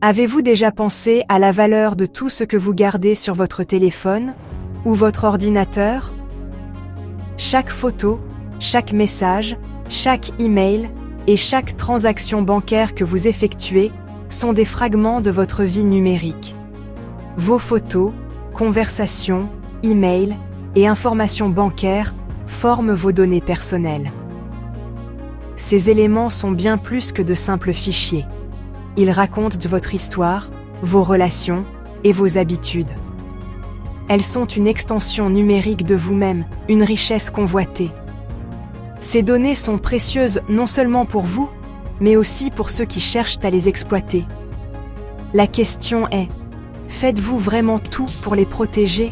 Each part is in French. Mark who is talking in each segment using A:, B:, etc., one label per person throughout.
A: Avez-vous déjà pensé à la valeur de tout ce que vous gardez sur votre téléphone ou votre ordinateur? Chaque photo, chaque message, chaque email et chaque transaction bancaire que vous effectuez sont des fragments de votre vie numérique. Vos photos, conversations, emails et informations bancaires forment vos données personnelles. Ces éléments sont bien plus que de simples fichiers. Ils racontent votre histoire, vos relations et vos habitudes. Elles sont une extension numérique de vous-même, une richesse convoitée. Ces données sont précieuses non seulement pour vous, mais aussi pour ceux qui cherchent à les exploiter. La question est, faites-vous vraiment tout pour les protéger?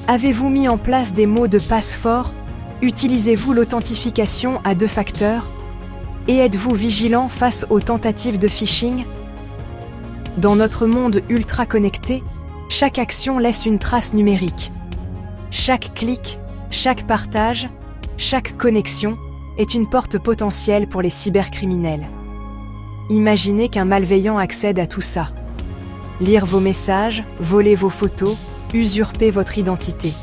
A: Avez-vous mis en place des mots de passe forts? Utilisez-vous l'authentification à 2 facteurs? Et êtes-vous vigilant face aux tentatives de phishing? Dans notre monde ultra connecté, chaque action laisse une trace numérique. Chaque clic, chaque partage, chaque connexion est une porte potentielle pour les cybercriminels. Imaginez qu'un malveillant accède à tout ça. Lire vos messages, voler vos photos, usurper votre identité.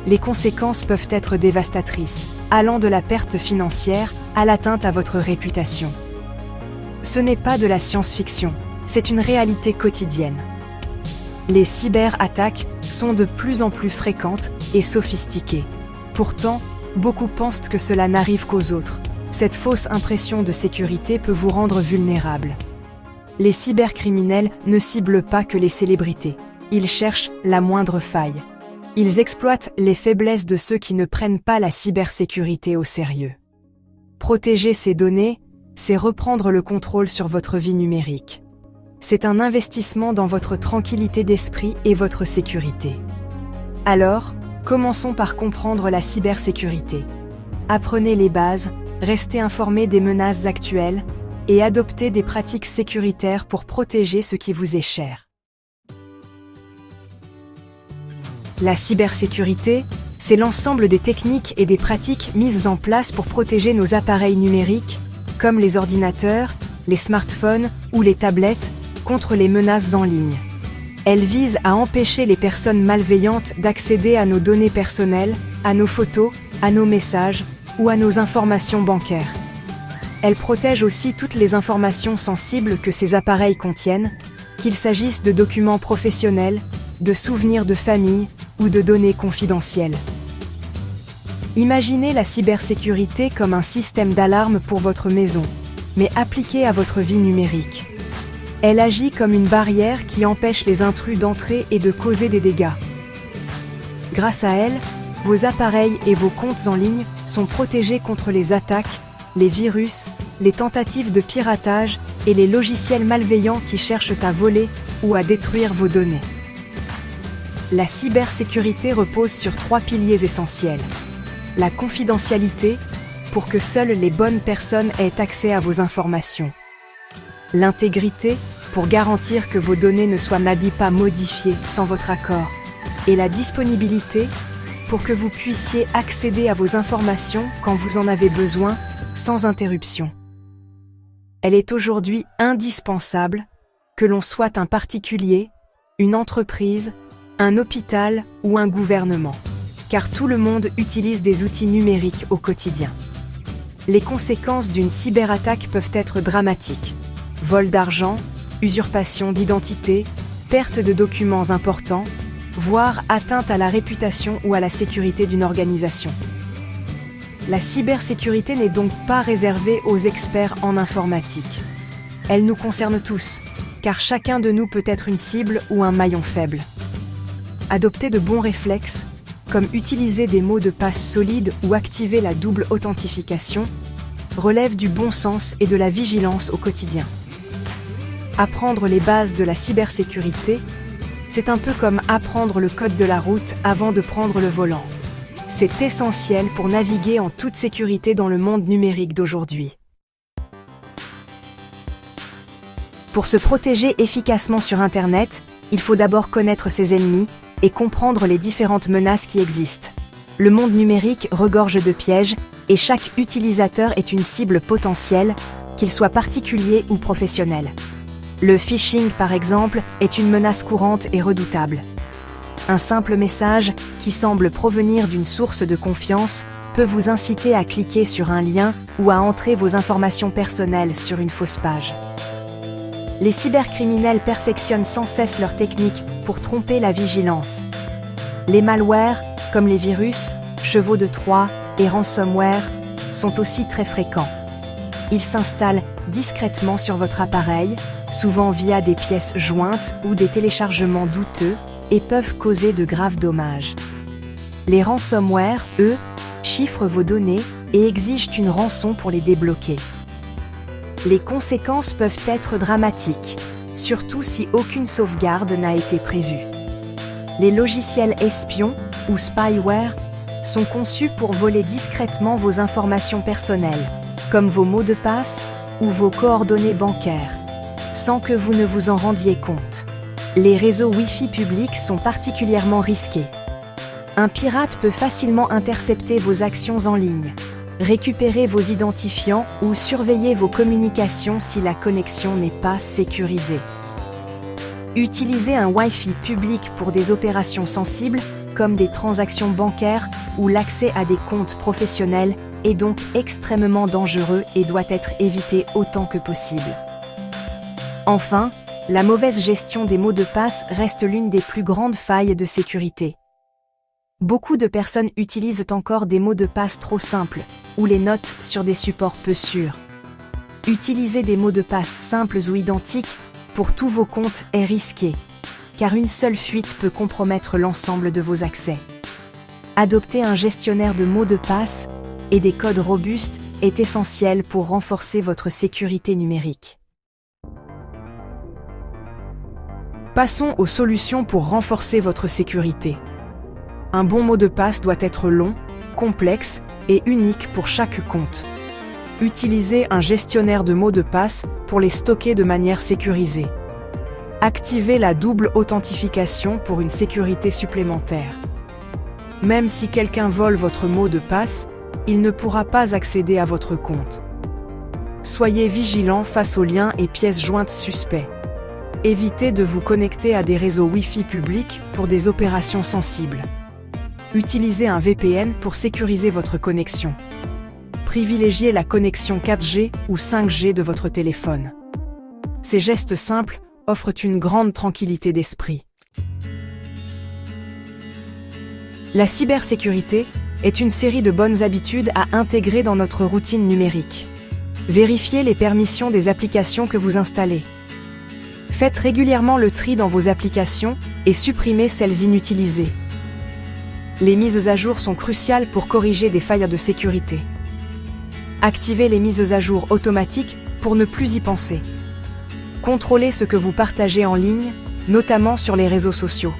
A: Les conséquences peuvent être dévastatrices, allant de la perte financière à l'atteinte à votre réputation. Ce n'est pas de la science-fiction, c'est une réalité quotidienne. Les cyberattaques sont de plus en plus fréquentes et sophistiquées. Pourtant, beaucoup pensent que cela n'arrive qu'aux autres. Cette fausse impression de sécurité peut vous rendre vulnérable. Les cybercriminels ne ciblent pas que les célébrités. Ils cherchent la moindre faille. Ils exploitent les faiblesses de ceux qui ne prennent pas la cybersécurité au sérieux. Protéger ces données, c'est reprendre le contrôle sur votre vie numérique. C'est un investissement dans votre tranquillité d'esprit et votre sécurité. Alors, commençons par comprendre la cybersécurité. Apprenez les bases, restez informés des menaces actuelles et adoptez des pratiques sécuritaires pour protéger ce qui vous est cher. La cybersécurité, c'est l'ensemble des techniques et des pratiques mises en place pour protéger nos appareils numériques, comme les ordinateurs, les smartphones ou les tablettes, contre les menaces en ligne. Elle vise à empêcher les personnes malveillantes d'accéder à nos données personnelles, à nos photos, à nos messages ou à nos informations bancaires. Elle protège aussi toutes les informations sensibles que ces appareils contiennent, qu'il s'agisse de documents professionnels, de souvenirs de famille ou de données confidentielles. Imaginez la cybersécurité comme un système d'alarme pour votre maison, mais appliqué à votre vie numérique. Elle agit comme une barrière qui empêche les intrus d'entrer et de causer des dégâts. Grâce à elle, vos appareils et vos comptes en ligne sont protégés contre les attaques, les virus, les tentatives de piratage et les logiciels malveillants qui cherchent à voler ou à détruire vos données. La cybersécurité repose sur 3 piliers essentiels. La confidentialité, pour que seules les bonnes personnes aient accès à vos informations. L'intégrité, pour garantir que vos données ne soient pas modifiées sans votre accord. Et la disponibilité, pour que vous puissiez accéder à vos informations quand vous en avez besoin, sans interruption. Elle est aujourd'hui indispensable, que l'on soit un particulier, une entreprise, un hôpital ou un gouvernement, car tout le monde utilise des outils numériques au quotidien. Les conséquences d'une cyberattaque peuvent être dramatiques. Vol d'argent, usurpation d'identité, perte de documents importants, voire atteinte à la réputation ou à la sécurité d'une organisation. La cybersécurité n'est donc pas réservée aux experts en informatique. Elle nous concerne tous, car chacun de nous peut être une cible ou un maillon faible. Adopter de bons réflexes, comme utiliser des mots de passe solides ou activer la double authentification, relève du bon sens et de la vigilance au quotidien. Apprendre les bases de la cybersécurité, c'est un peu comme apprendre le code de la route avant de prendre le volant. C'est essentiel pour naviguer en toute sécurité dans le monde numérique d'aujourd'hui. Pour se protéger efficacement sur Internet, il faut d'abord connaître ses ennemis et comprendre les différentes menaces qui existent. Le monde numérique regorge de pièges et chaque utilisateur est une cible potentielle, qu'il soit particulier ou professionnel. Le phishing, par exemple, est une menace courante et redoutable. Un simple message, qui semble provenir d'une source de confiance, peut vous inciter à cliquer sur un lien ou à entrer vos informations personnelles sur une fausse page. Les cybercriminels perfectionnent sans cesse leurs techniques pour tromper la vigilance. Les malwares, comme les virus, chevaux de Troie et ransomware, sont aussi très fréquents. Ils s'installent discrètement sur votre appareil, souvent via des pièces jointes ou des téléchargements douteux, et peuvent causer de graves dommages. Les ransomware, eux, chiffrent vos données et exigent une rançon pour les débloquer. Les conséquences peuvent être dramatiques, surtout si aucune sauvegarde n'a été prévue. Les logiciels espions, ou spyware, sont conçus pour voler discrètement vos informations personnelles, comme vos mots de passe ou vos coordonnées bancaires, sans que vous ne vous en rendiez compte. Les réseaux Wi-Fi publics sont particulièrement risqués. Un pirate peut facilement intercepter vos actions en ligne, récupérer vos identifiants ou surveiller vos communications si la connexion n'est pas sécurisée. Utiliser un Wi-Fi public pour des opérations sensibles, comme des transactions bancaires ou l'accès à des comptes professionnels, est donc extrêmement dangereux et doit être évité autant que possible. Enfin, la mauvaise gestion des mots de passe reste l'une des plus grandes failles de sécurité. Beaucoup de personnes utilisent encore des mots de passe trop simples, ou les notent sur des supports peu sûrs. Utiliser des mots de passe simples ou identiques pour tous vos comptes est risqué, car une seule fuite peut compromettre l'ensemble de vos accès. Adopter un gestionnaire de mots de passe et des codes robustes est essentiel pour renforcer votre sécurité numérique. Passons aux solutions pour renforcer votre sécurité. Un bon mot de passe doit être long, complexe et unique pour chaque compte. Utilisez un gestionnaire de mots de passe pour les stocker de manière sécurisée. Activez la double authentification pour une sécurité supplémentaire. Même si quelqu'un vole votre mot de passe, il ne pourra pas accéder à votre compte. Soyez vigilant face aux liens et pièces jointes suspects. Évitez de vous connecter à des réseaux Wi-Fi publics pour des opérations sensibles. Utilisez un VPN pour sécuriser votre connexion. Privilégiez la connexion 4G ou 5G de votre téléphone. Ces gestes simples offrent une grande tranquillité d'esprit. La cybersécurité est une série de bonnes habitudes à intégrer dans notre routine numérique. Vérifiez les permissions des applications que vous installez. Faites régulièrement le tri dans vos applications et supprimez celles inutilisées. Les mises à jour sont cruciales pour corriger des failles de sécurité. Activez les mises à jour automatiques pour ne plus y penser. Contrôlez ce que vous partagez en ligne, notamment sur les réseaux sociaux.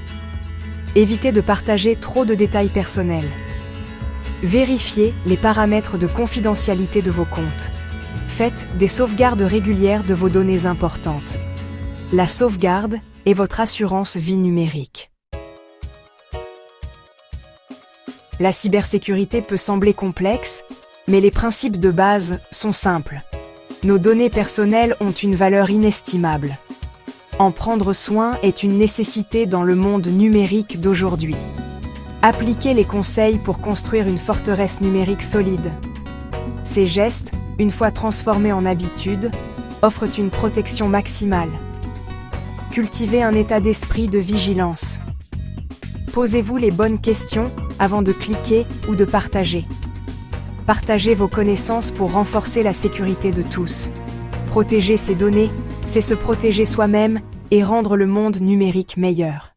A: Évitez de partager trop de détails personnels. Vérifiez les paramètres de confidentialité de vos comptes. Faites des sauvegardes régulières de vos données importantes. La sauvegarde est votre assurance vie numérique. La cybersécurité peut sembler complexe, mais les principes de base sont simples. Nos données personnelles ont une valeur inestimable. En prendre soin est une nécessité dans le monde numérique d'aujourd'hui. Appliquez les conseils pour construire une forteresse numérique solide. Ces gestes, une fois transformés en habitudes, offrent une protection maximale. Cultivez un état d'esprit de vigilance. Posez-vous les bonnes questions avant de cliquer ou de partager. Partagez vos connaissances pour renforcer la sécurité de tous. Protéger ses données, c'est se protéger soi-même et rendre le monde numérique meilleur.